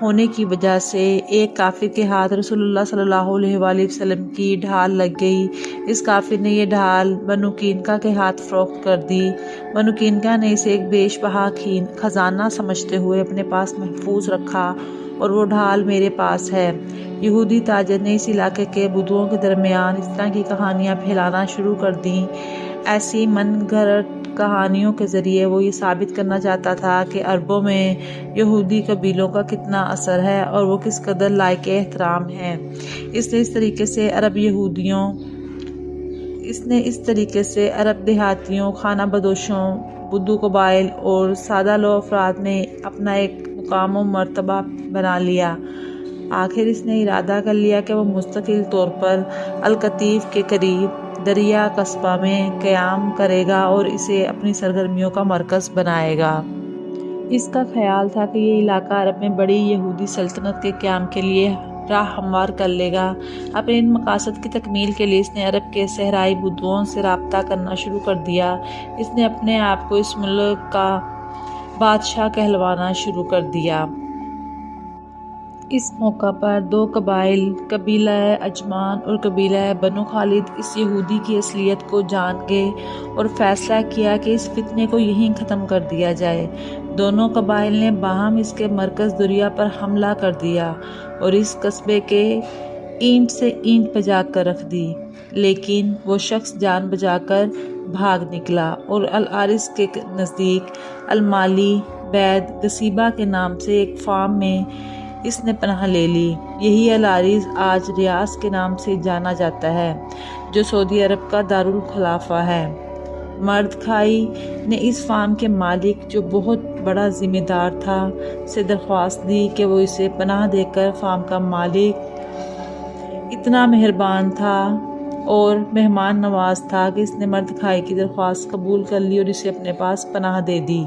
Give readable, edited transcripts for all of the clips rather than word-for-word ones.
ہونے کی وجہ سے ایک کافر کے ہاتھ رسول اللہ صلی اللہ علیہ وآلہ وسلم کی ڈھال لگ گئی۔ اس کافر نے یہ ڈھال بنو قینقاع کے ہاتھ فروخت کر دی۔ بنو قینقاع نے اسے ایک بیش بہا خزانہ سمجھتے ہوئے اپنے پاس محفوظ رکھا اور وہ ڈھال میرے پاس ہے۔ یہودی تاجر نے اس علاقے کے بدوؤں کے درمیان اس طرح کی کہانیاں پھیلانا شروع کر دیں۔ ایسی من گھڑت کہانیوں کے ذریعے وہ یہ ثابت کرنا چاہتا تھا کہ عربوں میں یہودی قبیلوں کا کتنا اثر ہے اور وہ کس قدر لائق احترام ہیں۔ اس نے اس طریقے سے عرب دیہاتیوں، خانہ بدوشوں، بدو قبائل اور سادہ لو افراد میں اپنا ایک مقام و مرتبہ بنا لیا۔ آخر اس نے ارادہ کر لیا کہ وہ مستقل طور پر القطیف کے قریب دریا قصبہ میں قیام کرے گا اور اسے اپنی سرگرمیوں کا مرکز بنائے گا۔ اس کا خیال تھا کہ یہ علاقہ عرب میں بڑی یہودی سلطنت کے قیام کے لیے راہ ہموار کر لے گا۔ اپنے ان مقاصد کی تکمیل کے لیے اس نے عرب کے صحرائی بدوؤں سے رابطہ کرنا شروع کر دیا۔ اس نے اپنے آپ کو اس ملک کا بادشاہ کہلوانا شروع کر دیا۔ اس موقع پر دو قبائل، قبیلہ عجمان اور قبیلہ بنو خالد، اس یہودی کی اصلیت کو جان گئے اور فیصلہ کیا کہ اس فتنے کو یہیں ختم کر دیا جائے۔ دونوں قبائل نے باہم اس کے مرکز دریا پر حملہ کر دیا اور اس قصبے کے اینٹ سے اینٹ پہ جا کر رکھ دی، لیکن وہ شخص جان بچا کر بھاگ نکلا اور العارض کے نزدیک المالی بید گسیبہ کے نام سے ایک فارم میں اس نے پناہ لے لی۔ یہی العارض آج ریاض کے نام سے جانا جاتا ہے، جو سعودی عرب کا دارالخلافہ ہے۔ مردخائی نے اس فارم کے مالک، جو بہت بڑا ذمہ دار تھا، سے درخواست دی کہ وہ اسے پناہ دے کر فارم کا مالک اتنا مہربان تھا اور مہمان نواز تھا کہ اس نے مردخائی کی درخواست قبول کر لی اور اسے اپنے پاس پناہ دے دی۔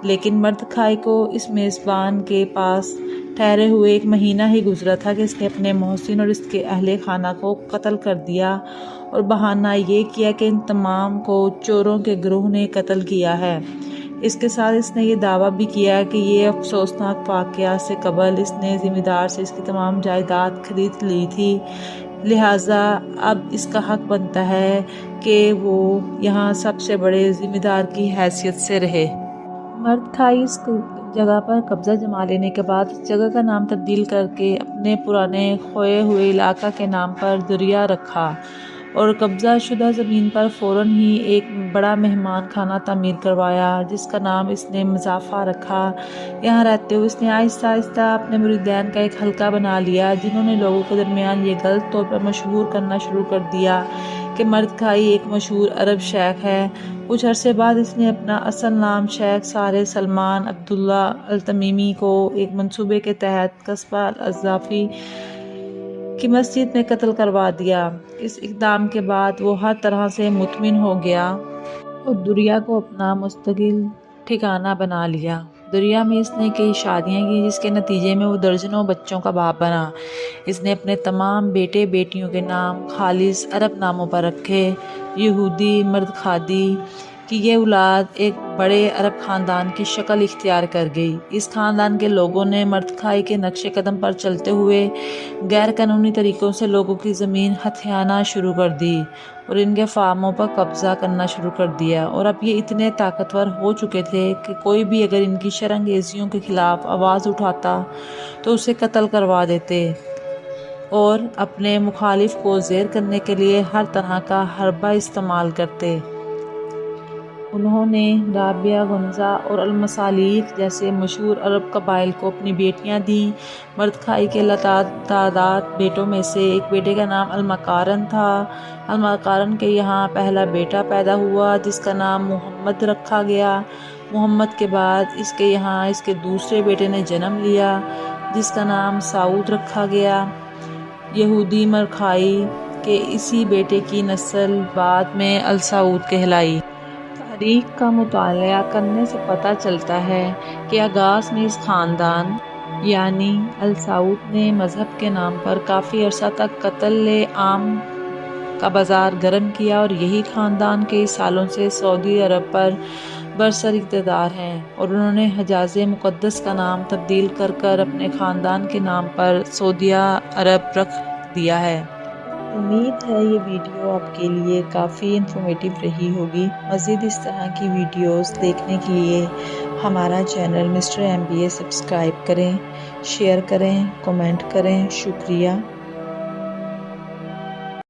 لیکن مردخائی کو اس میزبان کے پاس ٹھہرے ہوئے 1 مہینہ ہی گزرا تھا کہ اس نے اپنے محسن اور اس کے اہل خانہ کو قتل کر دیا اور بہانہ یہ کیا کہ ان تمام کو چوروں کے گروہ نے قتل کیا ہے۔ اس کے ساتھ اس نے یہ دعویٰ بھی کیا کہ یہ افسوسناک واقعہ سے قبل اس نے ذمہ دار سے اس کی تمام جائیداد خرید لی تھی، لہٰذا اب اس کا حق بنتا ہے کہ وہ یہاں سب سے بڑے ذمہ دار کی حیثیت سے رہے۔ مردخائی اس جگہ پر قبضہ جما لینے کے بعد اس جگہ کا نام تبدیل کر کے اپنے پرانے کھوئے ہوئے علاقہ کے نام پر دریا رکھا اور قبضہ شدہ زمین پر فوراً ہی ایک بڑا مہمان خانہ تعمیر کروایا، جس کا نام اس نے مضافہ رکھا۔ یہاں رہتے ہوئے اس نے آہستہ آہستہ اپنے مریدین کا ایک حلقہ بنا لیا، جنہوں نے لوگوں کے درمیان یہ غلط طور پر مشہور کرنا شروع کر دیا کہ مردخائی ایک مشہور عرب شیخ ہے۔ کچھ عرصے بعد اس نے اپنا اصل نام شیخ صالح سلمان عبداللہ التمیمی کو ایک منصوبے کے تحت قصبہ العزافی کی مسجد میں قتل کروا دیا۔ اس اقدام کے بعد وہ ہر طرح سے مطمئن ہو گیا اور دریا کو اپنا مستقل ٹھکانہ بنا لیا۔ دریا میں اس نے کئی شادیاں کی، جس کے نتیجے میں وہ درجنوں بچوں کا باپ بنا۔ اس نے اپنے تمام بیٹے بیٹیوں کے نام خالص عرب ناموں پر رکھے۔ یہودی مردخادی کی یہ اولاد ایک بڑے عرب خاندان کی شکل اختیار کر گئی۔ اس خاندان کے لوگوں نے مردخائی کے نقش قدم پر چلتے ہوئے غیر قانونی طریقوں سے لوگوں کی زمین ہتھیانا شروع کر دی اور ان کے فارموں پر قبضہ کرنا شروع کر دیا، اور اب یہ اتنے طاقتور ہو چکے تھے کہ کوئی بھی اگر ان کی شرانگیزیوں کے خلاف آواز اٹھاتا تو اسے قتل کروا دیتے اور اپنے مخالف کو زیر کرنے کے لیے ہر طرح کا حربہ استعمال کرتے۔ انہوں نے رابعہ، غنزہ اور المصالیق جیسے مشہور عرب قبائل کو اپنی بیٹیاں دیں۔ مردخائی کے لاتعداد بیٹوں میں سے ایک بیٹے کا نام المقارن تھا۔ المقارن کے یہاں پہلا بیٹا پیدا ہوا جس کا نام محمد رکھا گیا۔ محمد کے بعد اس کے یہاں اس کے دوسرے بیٹے نے جنم لیا جس کا نام سعود رکھا گیا۔ یہودی مردخائی کے اسی بیٹے کی نسل بعد میں السعود کہلائی۔ تاریخ کا مطالعہ کرنے سے پتہ چلتا ہے کہ آغاز میں اس خاندان یعنی السعود نے مذہب کے نام پر کافی عرصہ تک قتل عام کا بازار گرم کیا، اور یہی خاندان کئی سالوں سے سعودی عرب پر برسر اقتدار ہیں اور انہوں نے حجاز مقدس کا نام تبدیل کر کر اپنے خاندان کے نام پر سعودیہ عرب رکھ دیا ہے۔ امید ہے یہ ویڈیو آپ کے لیے کافی انفارمیٹیو رہی ہوگی۔ مزید اس طرح کی ویڈیوز دیکھنے کے لیے ہمارا چینل مسٹر MBA سبسکرائب کریں، شیئر کریں، کمنٹ کریں۔ شکریہ۔